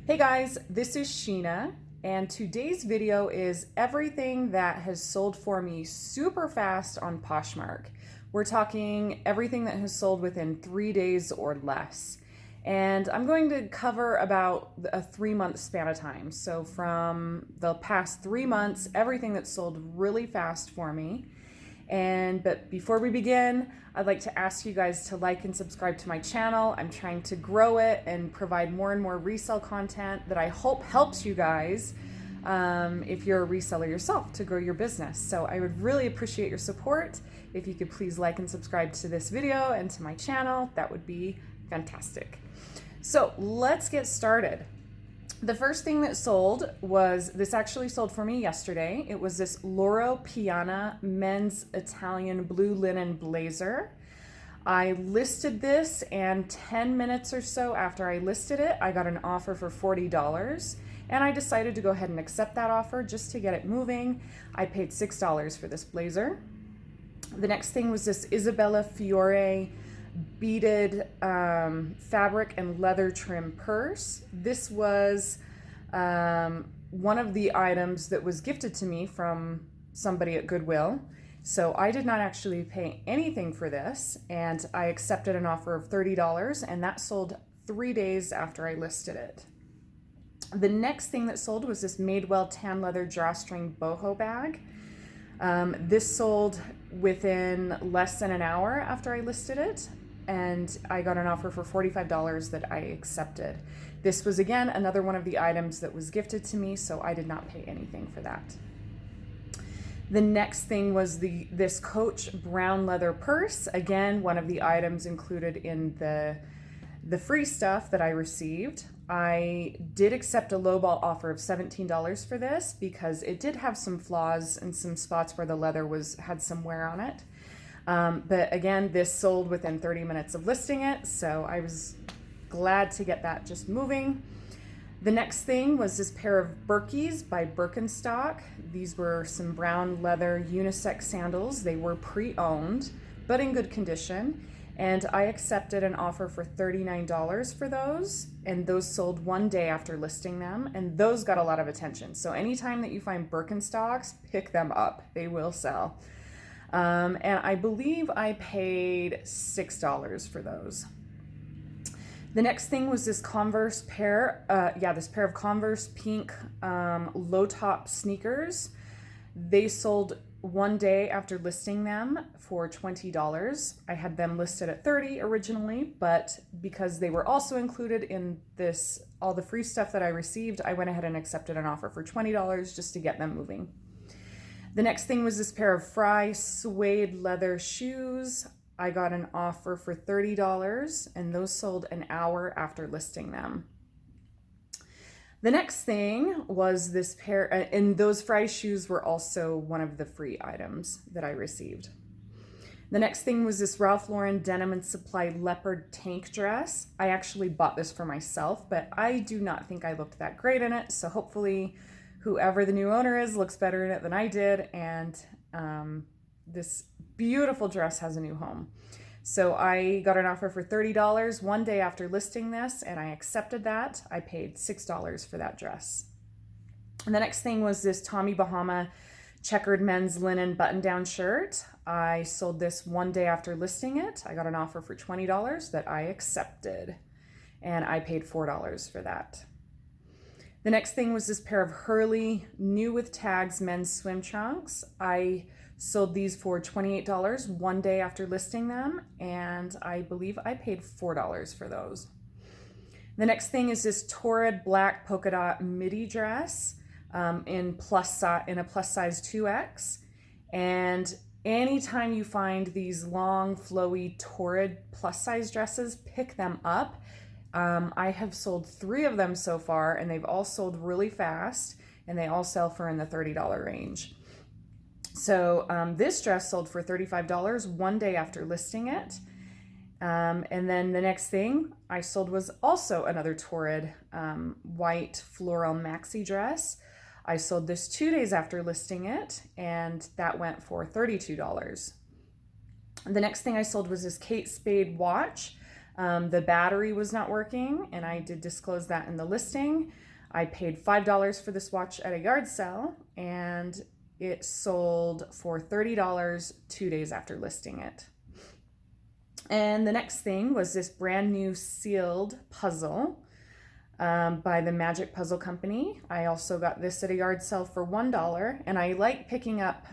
Hey guys, this is Sheena, and today's video is everything that has sold for me super fast on Poshmark. We're talking everything that has sold within 3 days or less. And I'm going to cover about a 3-month span of time. So from the past 3 months, everything that sold really fast for me. But before we begin, I'd like to ask you guys to like and subscribe to my channel. I'm trying to grow it and provide more and more resale content that I hope helps you guys if you're a reseller yourself to grow your business. So I would really appreciate your support. If you could please like and subscribe to this video and to my channel, that would be fantastic. So let's get started. The first thing that sold was, this actually sold for me yesterday. It was this Loro Piana men's Italian blue linen blazer. I listed this, and 10 minutes or so after I listed it, I got an offer for $40. And I decided to go ahead and accept that offer just to get it moving. I paid $6 for this blazer. The next thing was this Isabella Fiore beaded fabric and leather trim purse. This was one of the items that was gifted to me from somebody at Goodwill. So I did not actually pay anything for this, and I accepted an offer of $30, and that sold 3 days after I listed it. The next thing that sold was this Madewell tan leather drawstring boho bag. This sold within less than an hour after I listed it, and I got an offer for $45 that I accepted. This was, again, another one of the items that was gifted to me, so I did not pay anything for that. The next thing was this Coach brown leather purse. Again, one of the items included in the free stuff that I received. I did accept a lowball offer of $17 for this because it did have some flaws and some spots where the leather had some wear on it. But again, this sold within 30 minutes of listing it, so I was glad to get that just moving. The next thing was this pair of Birkies by Birkenstock. These were some brown leather unisex sandals. They were pre-owned, but in good condition. And I accepted an offer for $39 for those, and those sold 1 day after listing them, and those got a lot of attention. So anytime that you find Birkenstocks, pick them up. They will sell. And I believe I paid $6 for those. The next thing was this Converse pair, this pair of Converse pink low top sneakers. They sold 1 day after listing them for $20. I had them listed at $30 originally, but because they were also included in all the free stuff that I received, I went ahead and accepted an offer for $20 just to get them moving. The next thing was this pair of Fry suede leather shoes. I got an offer for $30, and those sold an hour after listing them. The next thing was this pair, and those Fry shoes were also one of the free items that I received. The next thing was this Ralph Lauren Denim & Supply leopard tank dress. I actually bought this for myself, but I do not think I looked that great in it, so hopefully whoever the new owner is looks better in it than I did, and this beautiful dress has a new home. So I got an offer for $30 1 day after listing this, and I accepted that. I paid $6 for that dress. And the next thing was this Tommy Bahama checkered men's linen button-down shirt. I sold this 1 day after listing it. I got an offer for $20 that I accepted, and I paid $4 for that. The next thing was this pair of Hurley new with tags men's swim trunks. I sold these for $28 1 day after listing them, and I believe I paid $4 for those. The next thing is this Torrid black polka dot midi dress in a plus size 2X. And anytime you find these long, flowy Torrid plus size dresses, pick them up. I have sold 3 of them so far, and they've all sold really fast, and they all sell for in the $30 range. So this dress sold for $35 1 day after listing it. And then the next thing I sold was also another Torrid white floral maxi dress. I sold this 2 days after listing it, and that went for $32. The next thing I sold was this Kate Spade watch. The battery was not working, and I did disclose that in the listing. I paid $5 for this watch at a yard sale, and it sold for $30 2 days after listing it. And the next thing was this brand new sealed puzzle by the Magic Puzzle Company. I also got this at a yard sale for $1, and I like picking up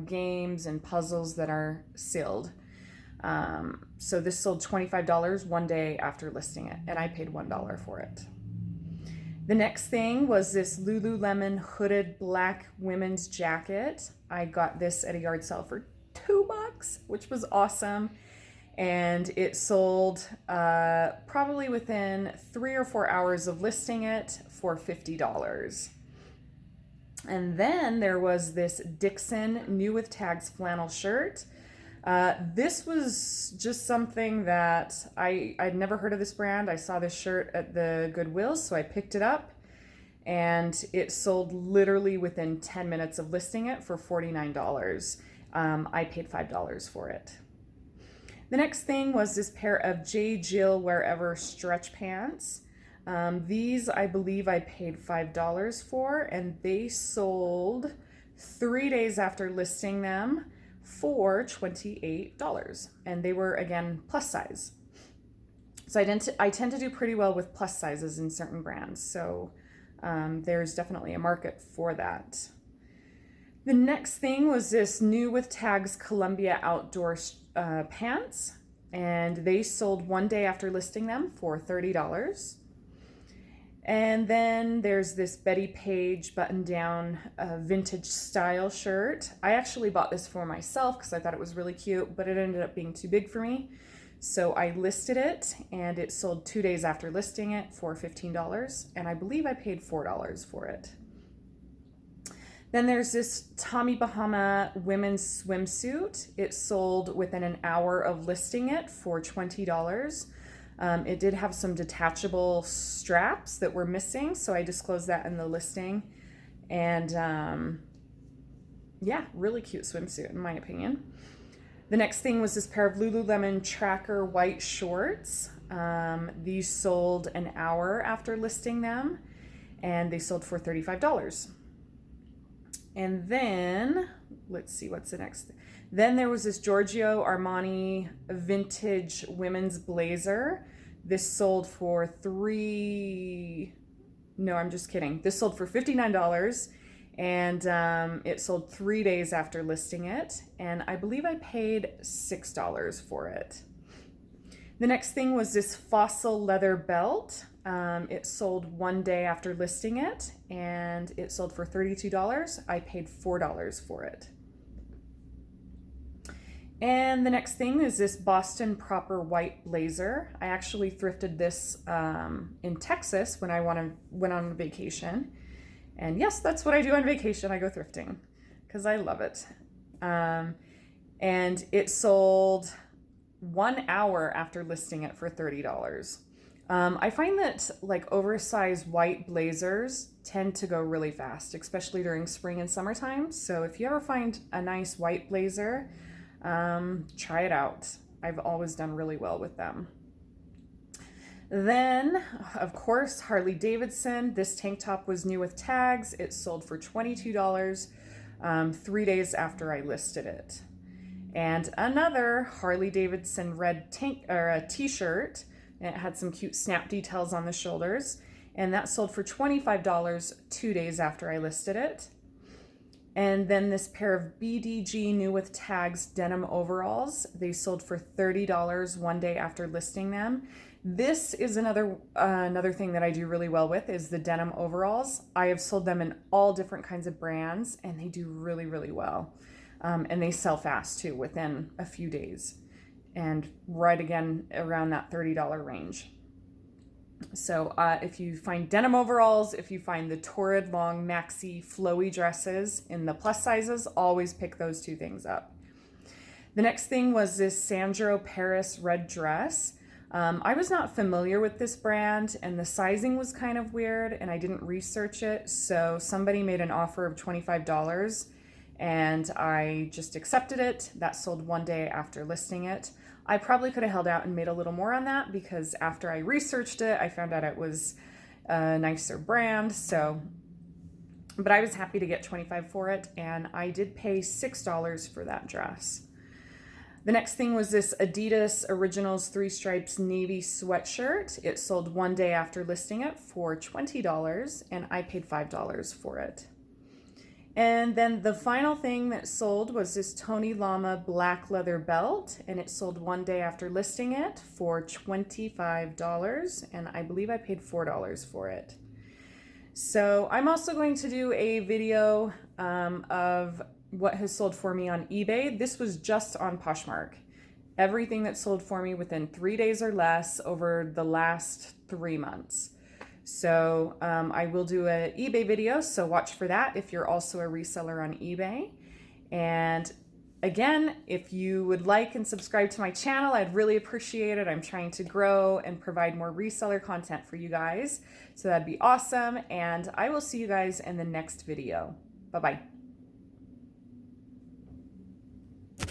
games and puzzles that are sealed. So this sold $25 one day after listing it, and I paid $1 for it. The next thing was this Lululemon hooded black women's jacket. I got this at a yard sale for $2, which was awesome. And it sold probably within 3 or 4 hours of listing it for $50. And then there was this Dixon New with Tags flannel shirt. This was just something that I'd never heard of this brand. I saw this shirt at the Goodwill, so I picked it up, and it sold literally within 10 minutes of listing it for $49. I paid $5 for it. The next thing was this pair of J. Jill Wherever stretch pants. These, I believe I paid $5 for, and they sold 3 days after listing them for $28. And they were, again, plus size. So I tend to do pretty well with plus sizes in certain brands. So there's definitely a market for that. The next thing was this New with Tags Columbia Outdoor pants, and they sold 1 day after listing them for $30. And then there's this Betty Page button-down vintage style shirt. I actually bought this for myself because I thought it was really cute, but it ended up being too big for me. So I listed it, and it sold 2 days after listing it for $15, and I believe I paid $4 for it. Then there's this Tommy Bahama women's swimsuit. It sold within an hour of listing it for $20. It did have some detachable straps that were missing, so I disclosed that in the listing. And yeah, really cute swimsuit in my opinion. The next thing was this pair of Lululemon Tracker white shorts. These sold an hour after listing them, and they sold for $35. And then, let's see, what's the next? Then there was this Giorgio Armani vintage women's blazer. This sold for This sold for $59, and it sold 3 days after listing it. And I believe I paid $6 for it. The next thing was this fossil leather belt. It sold 1 day after listing it, and it sold for $32. I paid $4 for it. And the next thing is this Boston Proper white blazer. I actually thrifted this in Texas when I went on vacation. And yes, that's what I do on vacation. I go thrifting because I love it. And it sold 1 hour after listing it for $30. I find that like oversized white blazers tend to go really fast, especially during spring and summertime. So if you ever find a nice white blazer, try it out. I've always done really well with them. Then, of course, Harley Davidson. This tank top was new with tags. It sold for $22 3 days after I listed it. And another Harley Davidson red t-shirt. It had some cute snap details on the shoulders, and that sold for $25 2 days after I listed it. And then this pair of BDG new with tags denim overalls. They sold for $30 1 day after listing them. This is another thing that I do really well with is the denim overalls. I have sold them in all different kinds of brands, and they do really, really well. And they sell fast too, within a few days. And right again around that $30 range. So if you find denim overalls, if you find the torrid long maxi flowy dresses in the plus sizes, always pick those two things up. The next thing was this Sandro Paris red dress. I was not familiar with this brand, and the sizing was kind of weird, and I didn't research it. So somebody made an offer of $25, and I just accepted it. That sold 1 day after listing it. I probably could have held out and made a little more on that because after I researched it, I found out it was a nicer brand. So, but I was happy to get $25 for it, and I did pay $6 for that dress. The next thing was this Adidas Originals 3 Stripes Navy sweatshirt. It sold one day after listing it for $20, and I paid $5 for it. And then the final thing that sold was this Tony Lama black leather belt, and it sold one day after listing it for $25, and I believe I paid $4 for it. So I'm also going to do a video of what has sold for me on eBay. This was just on Poshmark. Everything that sold for me within 3 days or less over the last 3 months. So I will do an eBay video, so watch for that if you're also a reseller on eBay. And again, if you would like and subscribe to my channel, I'd really appreciate it. I'm trying to grow and provide more reseller content for you guys. So that'd be awesome. And I will see you guys in the next video. Bye-bye.